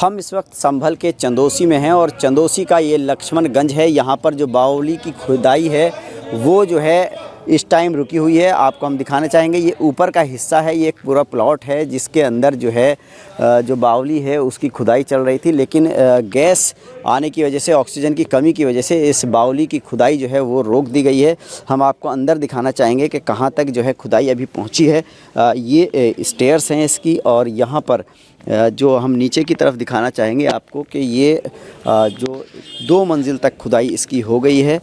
हम इस वक्त संभल के चंदौसी में हैं और चंदौसी का ये लक्ष्मणगंज है। यहाँ पर जो बावली की खुदाई है वो जो है इस टाइम रुकी हुई है। आपको हम दिखाना चाहेंगे, ये ऊपर का हिस्सा है, ये एक पूरा प्लॉट है जिसके अंदर जो है जो बावली है उसकी खुदाई चल रही थी, लेकिन गैस आने की वजह से, ऑक्सीजन की कमी की वजह से इस बावली की खुदाई जो है वो रोक दी गई है। हम आपको अंदर दिखाना चाहेंगे कि कहाँ तक जो है खुदाई अभी पहुँची है। ये स्टेयर्स हैं इसकी, और यहाँ पर जो हम नीचे की तरफ दिखाना चाहेंगे आपको कि ये जो 2 मंजिल तक खुदाई इसकी हो गई है,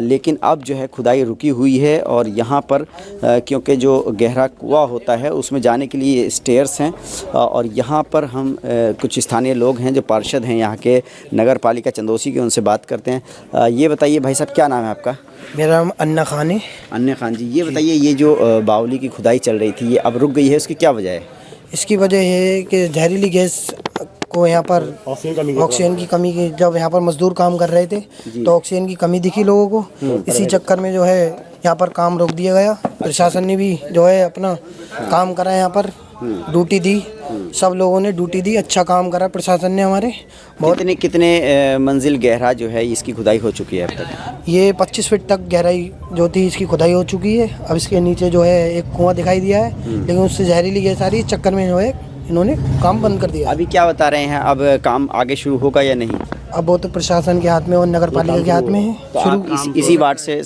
लेकिन अब जो है खुदाई रुकी हुई है। और यहाँ पर क्योंकि जो गहरा कुआं होता है उसमें जाने के लिए स्टेयर्स हैं, और यहाँ पर हम कुछ स्थानीय लोग हैं जो पार्षद हैं यहाँ के नगर पालिका चंदौसी के, उनसे बात करते हैं। ये बताइए भाई साहब, क्या नाम है आपका? मेरा नाम अन्ना खान है। अन्ना खान जी, ये बताइए, ये जो बावली की खुदाई चल रही थी ये अब रुक गई है, उसकी क्या वजह है? इसकी वजह है कि जहरीली गैस को यहाँ पर ऑक्सीजन की कमी की, जब यहाँ पर मजदूर काम कर रहे थे तो ऑक्सीजन की कमी दिखी लोगों को। इसी चक्कर में जो है यहाँ पर काम रोक दिया गया। प्रशासन ने भी जो है अपना काम करा, यहाँ पर ड्यूटी दी, सब लोगों ने ड्यूटी दी, अच्छा काम करा प्रशासन ने हमारे। बहुत कितने मंजिल गहरा जो है इसकी खुदाई हो चुकी है अब तक? ये 25 फीट तक गहराई जो थी इसकी खुदाई हो चुकी है। अब इसके नीचे जो है एक कुआं दिखाई दिया है, लेकिन उससे जहरीली गैस आ रही है, चक्कर में जो है इन्होंने काम बंद कर दिया। अभी क्या बता रहे हैं, अब काम आगे शुरू होगा या नहीं? अब वो तो प्रशासन के हाथ में और नगर पालिका के हाथ में है। तो आप इसी वार्ड से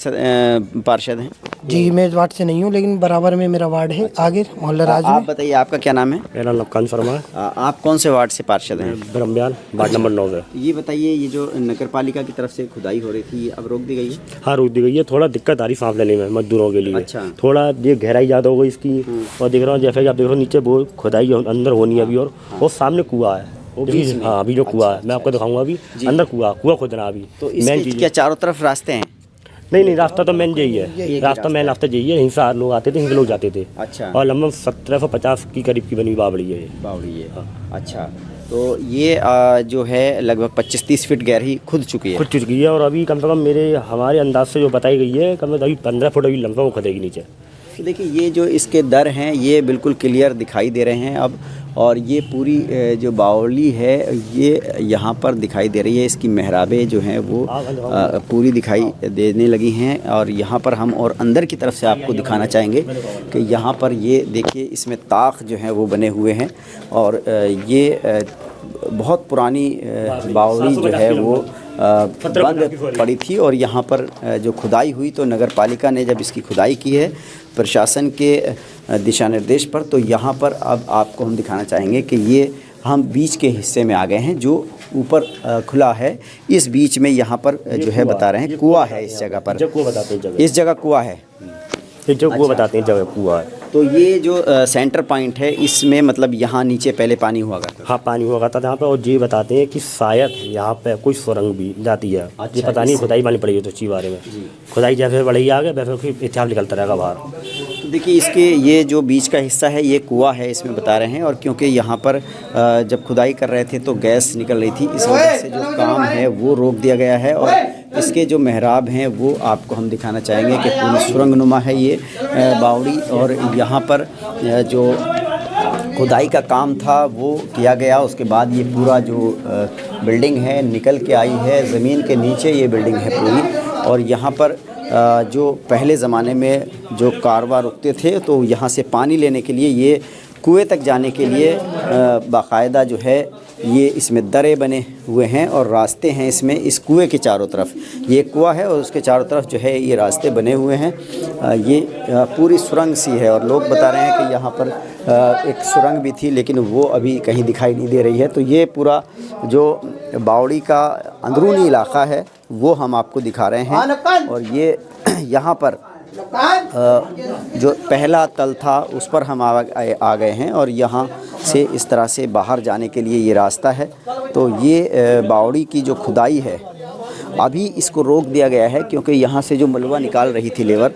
पार्षद हैं? जी, मैं इस वार्ड से नहीं हूँ, लेकिन बराबर में मेरा वार्ड है, आगे मोहल्ला राज में। आप बताइए, आपका क्या नाम है? मेरा नाम कान शर्मा है। आप कौन से वार्ड से पार्षद हैं? ब्रह्मयाल, वार्ड नंबर 9 है। ये बताइए, ये जो नगर पालिका की तरफ से खुदाई हो रही थी ये अब रोक दी गई है? हाँ, रोक दी गई है। थोड़ा दिक्कत आ रही सांस लेने में मजदूरों के लिए। अच्छा। थोड़ा ये गहराई ज़्यादा हो गई इसकी, और देख रहा हूँ जैसे कि आप देख रहे हो नीचे वो खुदाई अंदर होनी है अभी, और वो सामने कुआं है। हाँ, अभी जो कुआं है मैं आपको दिखाऊंगा, अभी अंदर कुआं खोदना अभी। तो इसके क्या चारों तरफ रास्ते हैं? नहीं, रास्ता तो मेन यही है, रास्ता मेन रास्ता यही है। हिंसा लोग आते थे, हिंसा लोग जाते थे। अच्छा। और लगभग 1750 की करीब की बनी बावड़ी है। बावड़ी है, अच्छा। तो ये जो है लगभग 25-30 फीट गहरी खुद चुकी है। और अभी कम से कम हमारे अंदाज से जो बताई गई है, कम से कम अभी 15 फुट अभी लंबा वो खुदेगी नीचे। तो देखिए, ये जो इसके दर हैं ये बिल्कुल क्लियर दिखाई दे रहे हैं अब, और ये पूरी जो बावली है ये यहाँ पर दिखाई दे रही है। इसकी मेहराबें जो हैं वो पूरी दिखाई देने लगी हैं। और यहाँ पर हम और अंदर की तरफ से आपको दिखाना चाहेंगे कि यहाँ पर ये देखिए, इसमें ताक जो हैं वो बने हुए हैं, और ये बहुत पुरानी बावली जो है वो बंद पड़ी थी। और यहाँ पर जो खुदाई हुई, तो नगर पालिका ने जब इसकी खुदाई की है प्रशासन के दिशा निर्देश पर, तो यहाँ पर अब आपको हम दिखाना चाहेंगे कि ये हम बीच के हिस्से में आ गए हैं जो ऊपर खुला है। इस बीच में यहाँ पर जो है बता रहे हैं कुआं है इस जगह पर, इस जगह कुआं है, जो कुआं बताते हैं जगह कुआं है। तो ये जो सेंटर पॉइंट है इसमें मतलब यहाँ नीचे पहले पानी हुआ करता था? हाँ, पानी हुआ करता था यहाँ पे। और ये बताते हैं कि शायद यहाँ पे कोई सुरंग भी जाती है। ये पता नहीं, खुदाई मानी पड़ेगी तो चीज़ बारे में। खुदाई जैसे बढ़ेगी आगे वैसे फिर इतिहास निकलता रहेगा बाहर। तो देखिए, इसके ये जो बीच का हिस्सा है ये कुआं है इसमें बता रहे हैं। और क्योंकि यहाँ पर जब खुदाई कर रहे थे तो गैस निकल रही थी, इस वजह से जो काम है वो रोक दिया गया है। और इसके जो मेहराब हैं वो आपको हम दिखाना चाहेंगे कि पूरी सुरंगनुमा है ये बावड़ी। और यहाँ पर जो खुदाई का काम था वो किया गया, उसके बाद ये पूरा जो बिल्डिंग है निकल के आई है ज़मीन के नीचे, ये बिल्डिंग है पूरी। और यहाँ पर जो पहले ज़माने में जो कारवां रुकते थे तो यहाँ से पानी लेने के लिए ये कुएं तक जाने के लिए बाकायदा जो है ये इसमें दरे बने हुए हैं और रास्ते हैं इसमें। इस कुएं के चारों तरफ ये कुआं है और उसके चारों तरफ जो है ये रास्ते बने हुए हैं। ये पूरी सुरंग सी है, और लोग बता रहे हैं कि यहाँ पर एक सुरंग भी थी लेकिन वो अभी कहीं दिखाई नहीं दे रही है। तो ये पूरा जो बावड़ी का अंदरूनी इलाका है वो हम आपको दिखा रहे हैं। और ये यहाँ पर जो पहला तल था उस पर हम आ गए हैं, और यहाँ से इस तरह से बाहर जाने के लिए ये रास्ता है। तो ये बावड़ी की जो खुदाई है अभी इसको रोक दिया गया है, क्योंकि यहाँ से जो मलबा निकाल रही थी लेबर,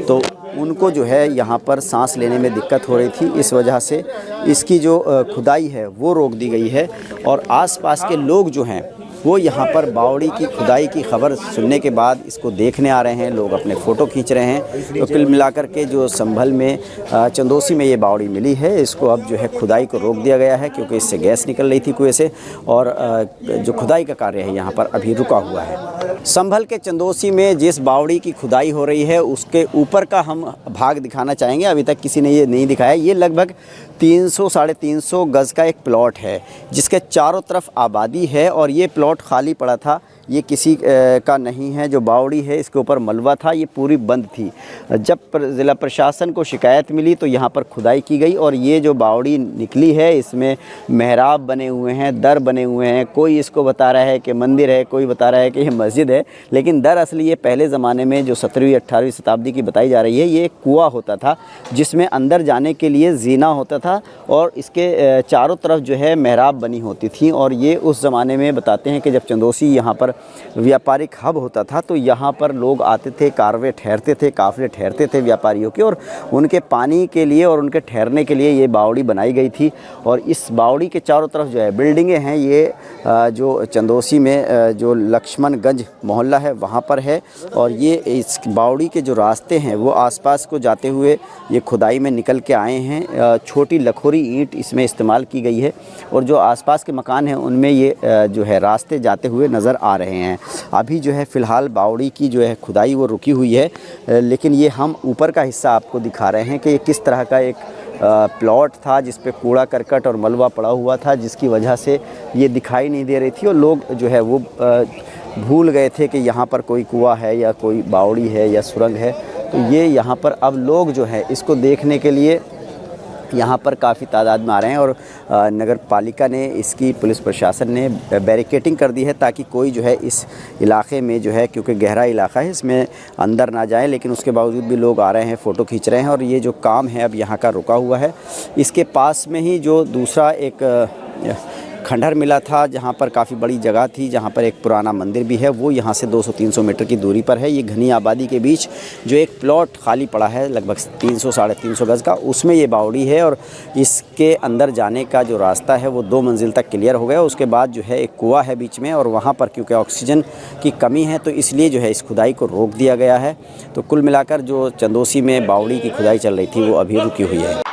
तो उनको जो है यहाँ पर सांस लेने में दिक्कत हो रही थी। इस वजह से इसकी जो खुदाई है वो रोक दी गई है। और आसपास के लोग जो हैं वो यहाँ पर बावड़ी की खुदाई की खबर सुनने के बाद इसको देखने आ रहे हैं, लोग अपने फ़ोटो खींच रहे हैं। तो कुल मिलाकर के जो संभल में चंदोसी में ये बावड़ी मिली है, इसको अब जो है खुदाई को रोक दिया गया है क्योंकि इससे गैस निकल रही थी कुएं से, और जो खुदाई का कार्य है यहाँ पर अभी रुका हुआ है। संभल के चंदोसी में जिस बावड़ी की खुदाई हो रही है उसके ऊपर का हम भाग दिखाना चाहेंगे। अभी तक किसी ने ये नहीं दिखाया। ये लगभग 300-350 गज़ का एक प्लॉट है जिसके चारों तरफ आबादी है, और ये प्लॉट खाली पड़ा था। ये किसी का नहीं है। जो बावड़ी है इसके ऊपर मलबा था, ये पूरी बंद थी। जब ज़िला प्रशासन को शिकायत मिली तो यहाँ पर खुदाई की गई, और ये जो बावड़ी निकली है इसमें मेहराब बने हुए हैं, दर बने हुए हैं। कोई इसको बता रहा है कि मंदिर है, कोई बता रहा है कि ये मस्जिद है, लेकिन दरअसल ये पहले ज़माने में जो 17वीं-18वीं शताब्दी की बताई जा रही है, ये एक कुआँ होता था जिसमें अंदर जाने के लिए जीना होता था, और इसके चारों तरफ जो है मेहराब बनी होती थी। और ये उस ज़माने में बताते हैं कि जब चंदोसी यहाँ पर व्यापारिक हब होता था तो यहाँ पर लोग आते थे, कारवे ठहरते थे, काफ़िले ठहरते थे व्यापारियों के, और उनके पानी के लिए और उनके ठहरने के लिए ये बावड़ी बनाई गई थी। और इस बावड़ी के चारों तरफ जो है बिल्डिंगें हैं। ये जो चंदोसी में जो लक्ष्मणगंज मोहल्ला है वहाँ पर है, और ये इस बावड़ी के जो रास्ते हैं वो आसपास को जाते हुए ये खुदाई में निकल के आए हैं। छोटी लखोरी ईंट इसमें इस्तेमाल की गई है, और जो आसपास के मकान हैं उनमें ये जो है रास्ते जाते हुए नज़र आ रहे हैं। अभी जो है फ़िलहाल बावड़ी की जो है खुदाई वो रुकी हुई है, लेकिन ये हम ऊपर का हिस्सा आपको दिखा रहे हैं कि ये किस तरह का एक प्लॉट था जिस पे कूड़ा करकट और मलबा पड़ा हुआ था, जिसकी वजह से ये दिखाई नहीं दे रही थी, और लोग जो है वो भूल गए थे कि यहाँ पर कोई कुआं है या कोई बावड़ी है या सुरंग है। तो ये यहाँ पर अब लोग जो है इसको देखने के लिए यहाँ पर काफ़ी तादाद में आ रहे हैं, और नगर पालिका ने, इसकी पुलिस प्रशासन ने बैरिकेटिंग कर दी है ताकि कोई जो है इस इलाके में जो है, क्योंकि गहरा इलाका है, इसमें अंदर ना जाए। लेकिन उसके बावजूद भी लोग आ रहे हैं, फ़ोटो खींच रहे हैं, और ये जो काम है अब यहाँ का रुका हुआ है। इसके पास में ही जो दूसरा एक खंडहर मिला था जहाँ पर काफ़ी बड़ी जगह थी, जहाँ पर एक पुराना मंदिर भी है, वो यहाँ से 200-300 मीटर की दूरी पर है। ये घनी आबादी के बीच जो एक प्लॉट खाली पड़ा है लगभग 300-350 गज़ का, उसमें ये बावड़ी है, और इसके अंदर जाने का जो रास्ता है वो 2 मंजिल तक क्लियर हो गया। उसके बाद जो है एक कुआं है बीच में, और वहाँ पर क्योंकि ऑक्सीजन की कमी है तो इसलिए जो है इस खुदाई को रोक दिया गया है। तो कुल मिलाकर जो चंदोसी में बावड़ी की खुदाई चल रही थी वो अभी रुकी हुई है।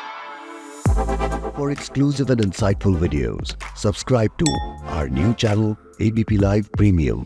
For exclusive and insightful videos, subscribe to our new channel ABP Live Premium.